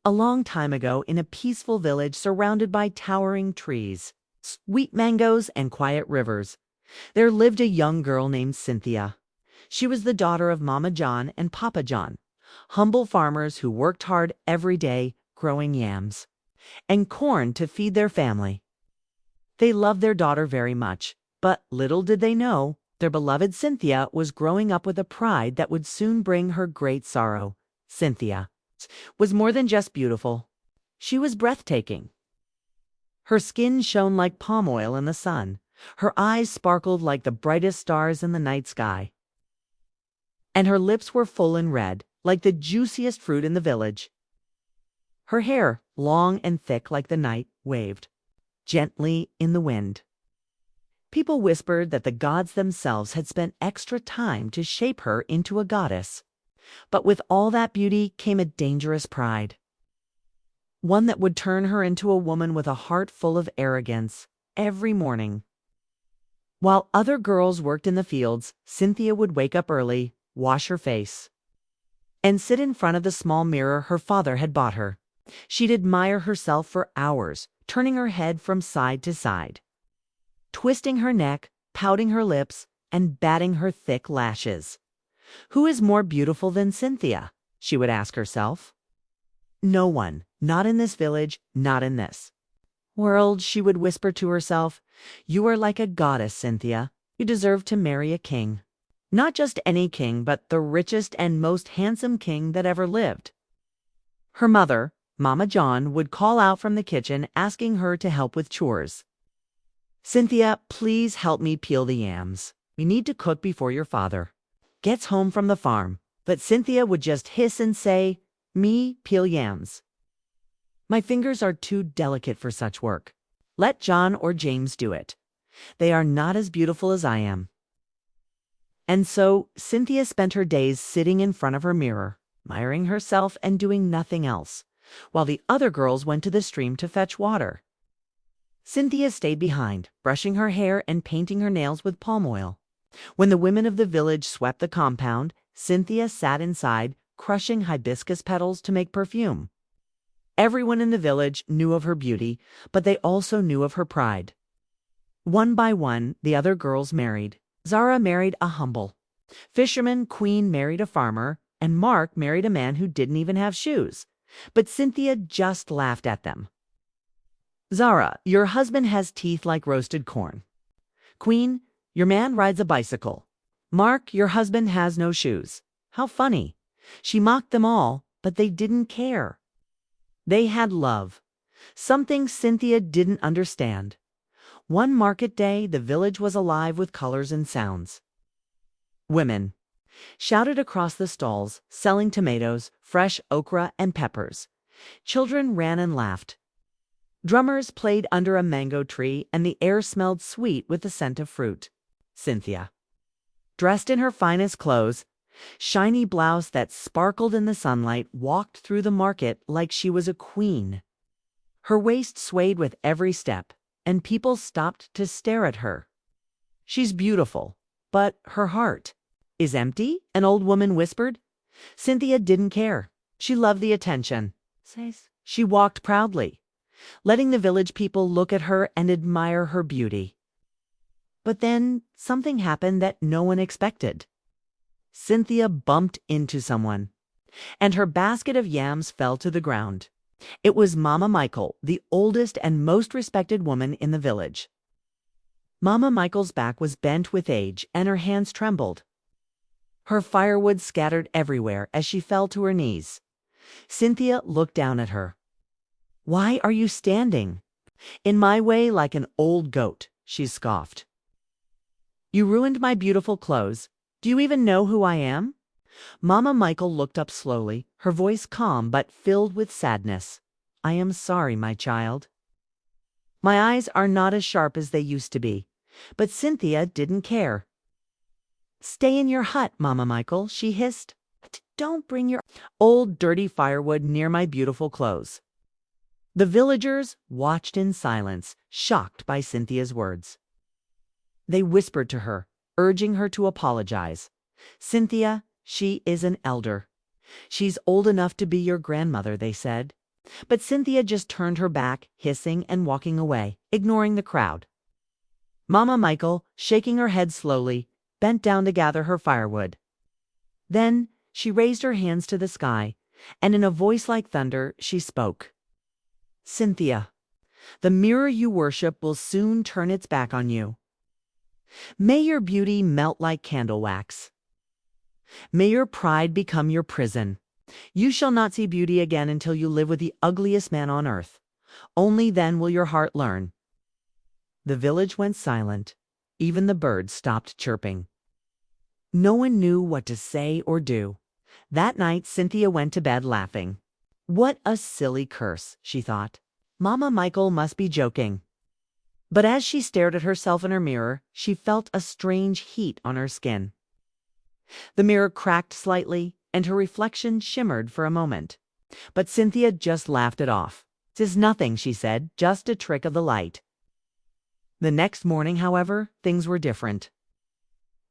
A long time ago, in a peaceful village surrounded by towering trees, sweet mangoes, and quiet rivers, there lived a young girl named Cynthia. She was the daughter of Mama John and Papa John, humble farmers who worked hard every day growing yams and corn to feed their family. They loved their daughter very much, but little did they know their beloved Cynthia was growing up with a pride that would soon bring her great sorrow. Cynthia was more than just beautiful. She was breathtaking. Her skin shone like palm oil in the sun. Her eyes sparkled like the brightest stars in the night sky. And her lips were full and red, like the juiciest fruit in the village. Her hair, long and thick like the night, waved gently in the wind. People whispered that the gods themselves had spent extra time to shape her into a goddess. But with all that beauty came a dangerous pride. One that would turn her into a woman with a heart full of arrogance every morning. While other girls worked in the fields, Cynthia would wake up early, wash her face, and sit in front of the small mirror her father had bought her. She'd admire herself for hours, turning her head from side to side, twisting her neck, pouting her lips, and batting her thick lashes. Who is more beautiful than Cynthia? She would ask herself. No one, not in this village, not in this world, she would whisper to herself. You are like a goddess, Cynthia. You deserve to marry a king. Not just any king, but the richest and most handsome king that ever lived. Her mother, Mama John, would call out from the kitchen asking her to help with chores. Cynthia, please help me peel the yams. We need to cook before your father gets home from the farm. But Cynthia would just hiss and say, Me peel yams. My fingers are too delicate for such work. Let John or James do it. They are not as beautiful as I am. And so Cynthia spent her days sitting in front of her mirror, admiring herself and doing nothing else, while the other girls went to the stream to fetch water. Cynthia stayed behind, brushing her hair and painting her nails with palm oil. When the women of the village swept the compound, Cynthia sat inside, crushing hibiscus petals to make perfume. Everyone in the village knew of her beauty, but they also knew of her pride. One by one, the other girls married. Zara married a humble fisherman, Queen married a farmer, and Mark married a man who didn't even have shoes. But Cynthia just laughed at them. Zara, your husband has teeth like roasted corn. Queen, your man rides a bicycle. Mark, your husband has no shoes. How funny. She mocked them all, but they didn't care. They had love, something Cynthia didn't understand. One market day, the village was alive with colors and sounds. Women shouted across the stalls, selling tomatoes, fresh okra, and peppers. Children ran and laughed. Drummers played under a mango tree, and the air smelled sweet with the scent of fruit. Cynthia, dressed in her finest clothes, shiny blouse that sparkled in the sunlight, walked through the market like she was a queen. Her waist swayed with every step, and people stopped to stare at her. She's beautiful, but her heart is empty, an old woman whispered. Cynthia didn't care. She loved the attention. She walked proudly, letting the village people look at her and admire her beauty. But then something happened that no one expected. Cynthia bumped into someone, and her basket of yams fell to the ground. It was Mama Michael, the oldest and most respected woman in the village. Mama Michael's back was bent with age, and her hands trembled. Her firewood scattered everywhere as she fell to her knees. Cynthia looked down at her. Why are you standing in my way like an old goat? She scoffed. You ruined my beautiful clothes. Do you even know who I am? Mama Michael looked up slowly, her voice calm but filled with sadness. I am sorry, my child. My eyes are not as sharp as they used to be. But Cynthia didn't care. Stay in your hut, Mama Michael, she hissed. Don't bring your old dirty firewood near my beautiful clothes. The villagers watched in silence, shocked by Cynthia's words. They whispered to her, urging her to apologize. Cynthia, she is an elder. She's old enough to be your grandmother, they said. But Cynthia just turned her back, hissing and walking away, ignoring the crowd. Mama Michael, shaking her head slowly, bent down to gather her firewood. Then she raised her hands to the sky, and in a voice like thunder, she spoke. Cynthia, the mirror you worship will soon turn its back on you. May your beauty melt like candle wax. May your pride become your prison. You shall not see beauty again until you live with the ugliest man on earth. Only then will your heart learn. The village went silent. Even the birds stopped chirping. No one knew what to say or do. That night, Cynthia went to bed laughing. What a silly curse, she thought. Mama Michael must be joking. But as she stared at herself in her mirror, she felt a strange heat on her skin. The mirror cracked slightly, and her reflection shimmered for a moment. But Cynthia just laughed it off. "'Tis nothing," she said, "just a trick of the light." The next morning, however, things were different.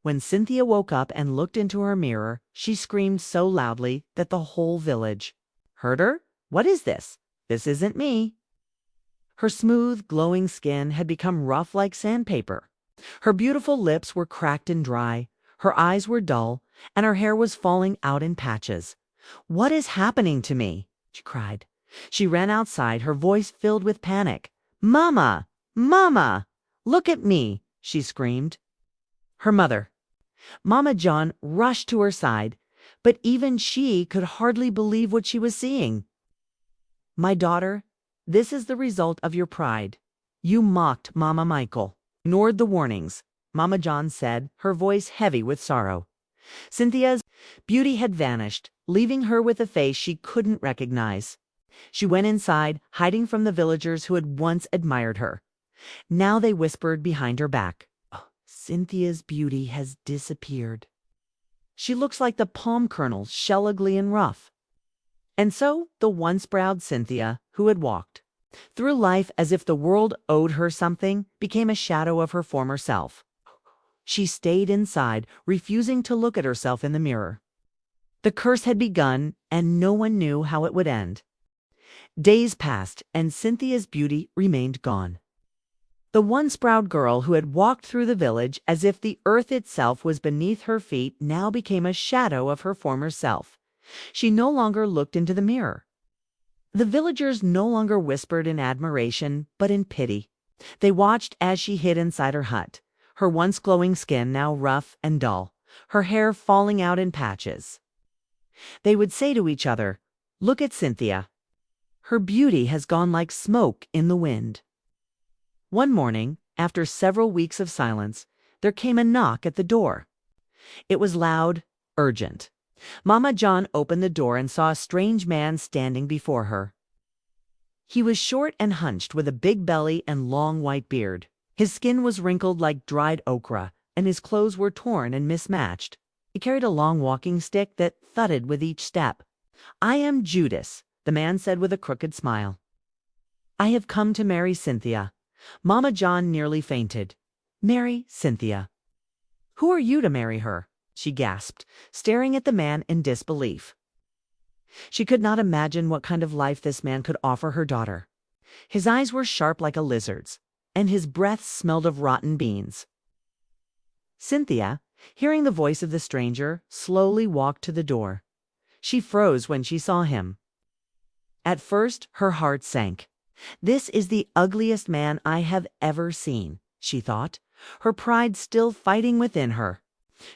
When Cynthia woke up and looked into her mirror, she screamed so loudly that the whole village heard her. "What is this? This isn't me." Her smooth, glowing skin had become rough like sandpaper. Her beautiful lips were cracked and dry. Her eyes were dull, and her hair was falling out in patches. "What is happening to me?" she cried. She ran outside, her voice filled with panic. "Mama! Mama! Look at me!" she screamed. Her mother, Mama John, rushed to her side, but even she could hardly believe what she was seeing. "My daughter, this is the result of your pride. You mocked Mama Michael, ignored the warnings," Mama John said, her voice heavy with sorrow. Cynthia's beauty had vanished, leaving her with a face she couldn't recognize. She went inside, hiding from the villagers who had once admired her. Now they whispered behind her back, "Oh, Cynthia's beauty has disappeared. She looks like the palm kernels, shell ugly and rough." And so the once proud Cynthia, who had walked through life as if the world owed her something, became a shadow of her former self. She stayed inside, refusing to look at herself in the mirror. The curse had begun, and no one knew how it would end. Days passed, and Cynthia's beauty remained gone. The once proud girl who had walked through the village as if the earth itself was beneath her feet now became a shadow of her former self. She no longer looked into the mirror. The villagers no longer whispered in admiration, but in pity. They watched as she hid inside her hut, her once glowing skin now rough and dull, her hair falling out in patches. They would say to each other, "Look at Cynthia. Her beauty has gone like smoke in the wind." One morning, after several weeks of silence, there came a knock at the door. It was loud, urgent. Mama John opened the door and saw a strange man standing before her. He was short and hunched, with a big belly and long white beard. His skin was wrinkled like dried okra, and his clothes were torn and mismatched. He carried a long walking stick that thudded with each step. "I am Judas," the man said with a crooked smile. "I have come to marry Cynthia." Mama John nearly fainted. "Marry Cynthia? Who are you to marry her?" she gasped, staring at the man in disbelief. She could not imagine what kind of life this man could offer her daughter. His eyes were sharp like a lizard's, and his breath smelled of rotten beans. Cynthia, hearing the voice of the stranger, slowly walked to the door. She froze when she saw him. At first, her heart sank. "This is the ugliest man I have ever seen," she thought, her pride still fighting within her.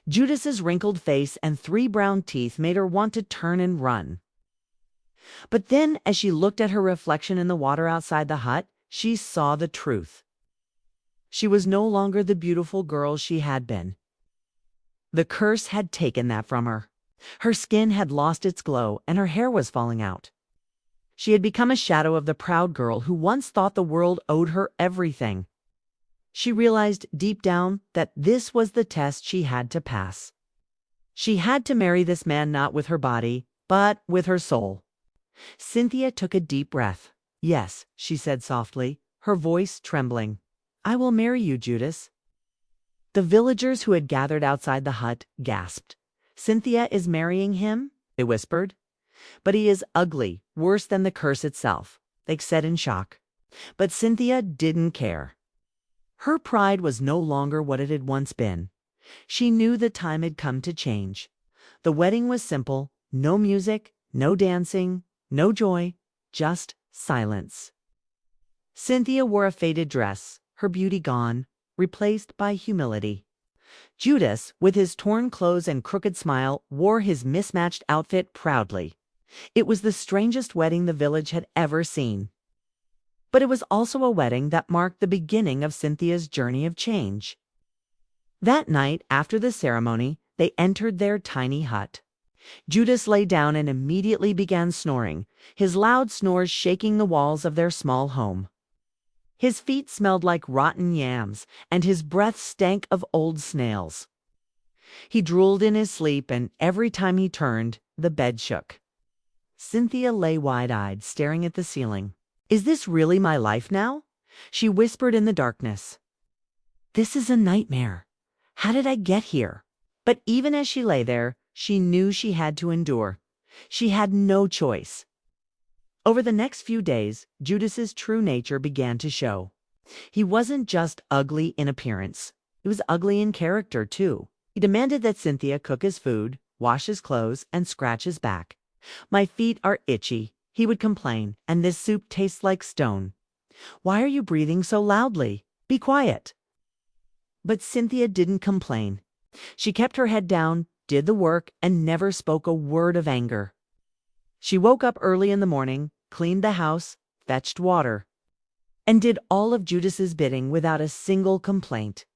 Judas's wrinkled face and 3 brown teeth made her want to turn and run. But then, as she looked at her reflection in the water outside the hut, she saw the truth. She was no longer the beautiful girl she had been. The curse had taken that from her. Her skin had lost its glow, and her hair was falling out. She had become a shadow of the proud girl who once thought the world owed her everything. She realized deep down that this was the test she had to pass. She had to marry this man not with her body, but with her soul. Cynthia took a deep breath. "Yes," she said softly, her voice trembling. "I will marry you, Judas." The villagers who had gathered outside the hut gasped. "Cynthia is marrying him?" they whispered. But he is ugly, worse than the curse itself, they said in shock. But Cynthia didn't care. Her pride was no longer what it had once been. She knew the time had come to change. The wedding was simple, no music, no dancing, no joy, just silence. Cynthia wore a faded dress, her beauty gone, replaced by humility. Judas, with his torn clothes and crooked smile, wore his mismatched outfit proudly. It was the strangest wedding the village had ever seen. But it was also a wedding that marked the beginning of Cynthia's journey of change. That night, after the ceremony, they entered their tiny hut. Judas lay down and immediately began snoring, his loud snores shaking the walls of their small home. His feet smelled like rotten yams, and his breath stank of old snails. He drooled in his sleep, and every time he turned, the bed shook. Cynthia lay wide-eyed, staring at the ceiling. "Is this really my life now?" she whispered in the darkness. "This is a nightmare. How did I get here?" But even as she lay there, she knew she had to endure. She had no choice. Over the next few days, Judas's true nature began to show. He wasn't just ugly in appearance. He was ugly in character, too. He demanded that Cynthia cook his food, wash his clothes, and scratch his back. "My feet are itchy," he would complain, "and this soup tastes like stone. Why are you breathing so loudly? Be quiet." But Cynthia didn't complain. She kept her head down, did the work, and never spoke a word of anger. She woke up early in the morning, cleaned the house, fetched water, and did all of Judas's bidding without a single complaint.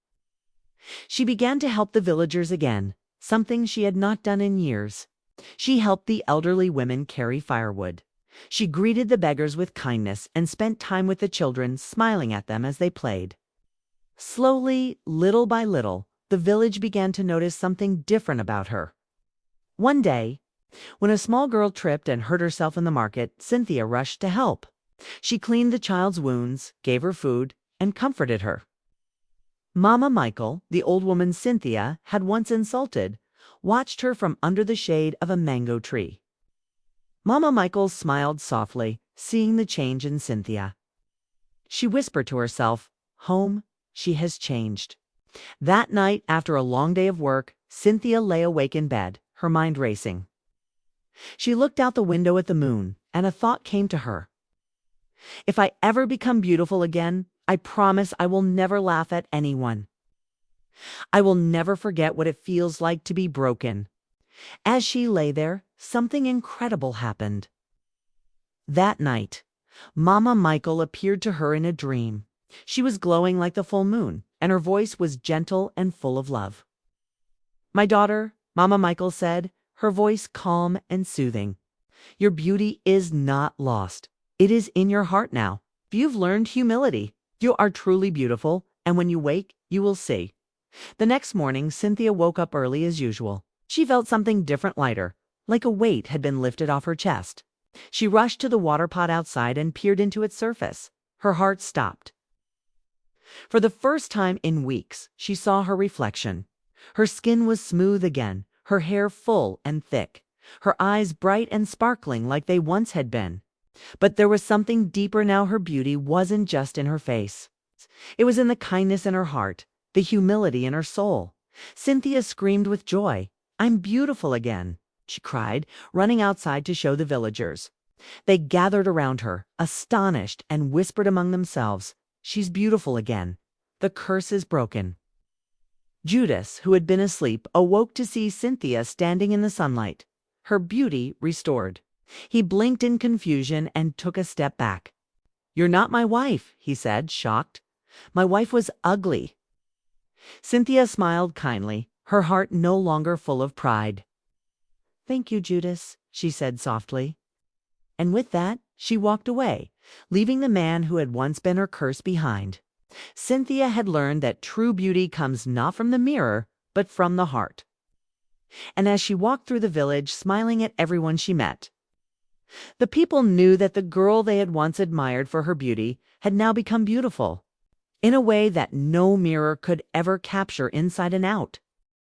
She began to help the villagers again, something she had not done in years. She helped the elderly women carry firewood. She greeted the beggars with kindness and spent time with the children, smiling at them as they played. Slowly, little by little, the village began to notice something different about her. One day, when a small girl tripped and hurt herself in the market, Cynthia rushed to help. She cleaned the child's wounds, gave her food, and comforted her. Mama Michael, the old woman Cynthia had once insulted, watched her from under the shade of a mango tree. Mama Michael smiled softly, seeing the change in Cynthia. She whispered to herself, "Home, she has changed." That night, after a long day of work, Cynthia lay awake in bed, her mind racing. She looked out the window at the moon, and a thought came to her. "If I ever become beautiful again, I promise I will never laugh at anyone. I will never forget what it feels like to be broken." As she lay there, something incredible happened. That night, Mama Michael appeared to her in a dream. She was glowing like the full moon, and her voice was gentle and full of love. "My daughter," Mama Michael said, her voice calm and soothing, "your beauty is not lost. It is in your heart now. You've learned humility. You are truly beautiful, and when you wake, you will see." The next morning, Cynthia woke up early as usual. She felt something different, lighter, like a weight had been lifted off her chest. She rushed to the water pot outside and peered into its surface. Her heart stopped. For the first time in weeks, she saw her reflection. Her skin was smooth again, her hair full and thick, her eyes bright and sparkling like they once had been. But there was something deeper now. Her beauty wasn't just in her face. It was in the kindness in her heart, the humility in her soul. Cynthia screamed with joy. "I'm beautiful again," she cried, running outside to show the villagers. They gathered around her, astonished, and whispered among themselves, "She's beautiful again. The curse is broken." Judas, who had been asleep, awoke to see Cynthia standing in the sunlight, her beauty restored. He blinked in confusion and took a step back. "You're not my wife," he said, shocked. "My wife was ugly." Cynthia smiled kindly, her heart no longer full of pride. "Thank you, Judas," she said softly. And with that, she walked away, leaving the man who had once been her curse behind. Cynthia had learned that true beauty comes not from the mirror, but from the heart. And as she walked through the village, smiling at everyone she met, the people knew that the girl they had once admired for her beauty had now become beautiful, in a way that no mirror could ever capture inside and out.